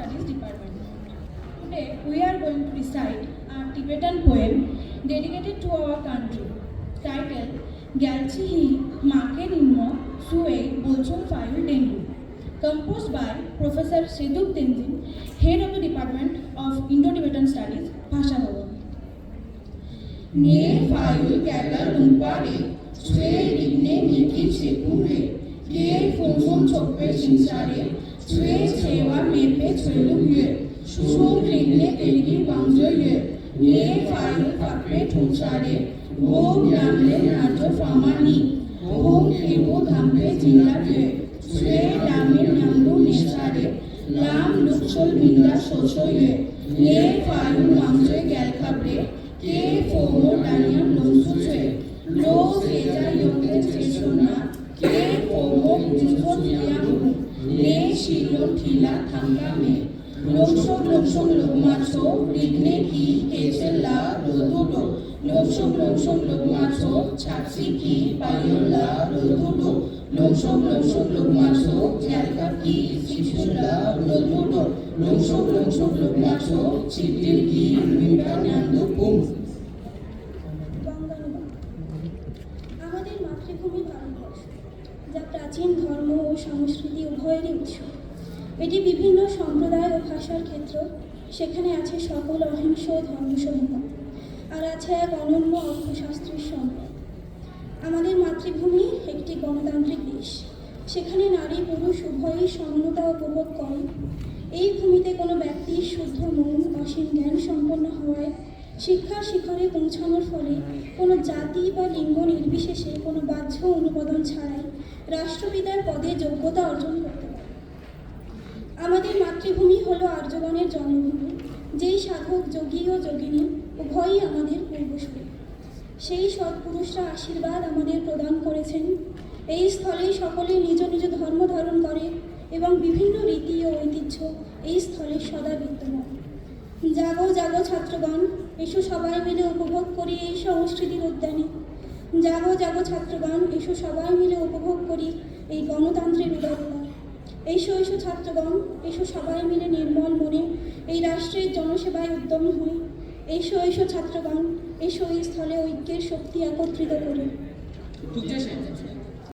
Studies Department. Today we are going to recite a Tibetan poem dedicated to our country, titled Gyalchi Hi Make Nimmo Sue Bolchon Fayu Dendu, composed by Professor Seduk Tenzin, Head of the Department of Indo-Tibetan Studies, Bhasha Bhavan. Ne Fayu Kala Lumpare, Sue Digne Niki Chepure, Ke Fonfon Chokpe Sinsare, Sue Sewa Mepe Swelu Yue, Shung Digne Elgi Bangzo Yue, Ne Fayu Kakpe Tunsare, Go Namle Nato Famani, Hong Kebo Gampe Jila Yue, Sue Damil Namlu Nesare, Lam Luxol Binda Shosho Yue, Ne Fayu Namzo Galkabre, Ke Fomo Daniel Lomsue, Lo Seja Yoke Sesona, Ke Fomo Juzon Yamu, Ne Shilo Tila Tangame, Lomsong Logmacho, Rigne Ki, Hesela, Rododo, Lomsong Logmacho, Chapsi Ki, Payola, Rododo, Lomsong Logmacho, Jalka Ki, Sishula, Rododo, Lomsong Logmacho, Chitil Ki, Mimbanyando Pum. আমাদের মাতৃভূমি ভারতবর্ষ, যা প্রাচীন ধর্ম ও সংস্কৃতি উভয়েরই উৎস। এটি বিভিন্ন সম্প্রদায় ও ভাষার ক্ষেত্র। সেখানে আছে সকল অহিংস ধর্মসমূহ, আর আছে এক অনন্য অর্থশাস্ত্রের সম্পদ। আমাদের মাতৃভূমি একটি গণতান্ত্রিক দেশ। সেখানে নারী পুরুষ উভয়ই সমতা উপভোগ করে। এই ভূমিতে কোনো ব্যক্তির শুদ্ধ মন, অসীম জ্ঞান সম্পন্ন হওয়ায় শিক্ষার শিখরে পৌঁছানোর ফলে কোনো জাতি বা লিঙ্গ নির্বিশেষে কোনো বাহ্য অনুমোদন ছাড়াই রাষ্ট্রপিতার পদে যোগ্যতা অর্জন করতে পারে। আমাদের মাতৃভূমি হলো আর্যগণের জন্মভূমি, যেই সাধক যোগী ও যোগিনী উভয়ই আমাদের পূর্বসূরি। সেই সৎপুরুষরা আশীর্বাদ আমাদের প্রদান করেছেন। এই স্থলে সকলে নিজ নিজ ধর্ম ধারণ করে এবং বিভিন্ন রীতি ও ঐতিহ্য এই স্থলে সদা বিদ্যমান। জাগো জাগো ছাত্রগণ, এসো সবাই মিলে উপভোগ করি এই সংস্কৃতির উদ্যানে। জাগো জাগো ছাত্রগণ, এসো সবাই মিলে উপভোগ করি এই গণতন্ত্রের উদারতা। এসো এসো ছাত্রগণ, এসো সবাই মিলে নির্মল মনে এই রাষ্ট্রের জনসেবায় উদ্যমী হই। এসো এসো ছাত্রগণ, এসো এই স্থলে ঐক্যের শক্তি একত্রিত করি।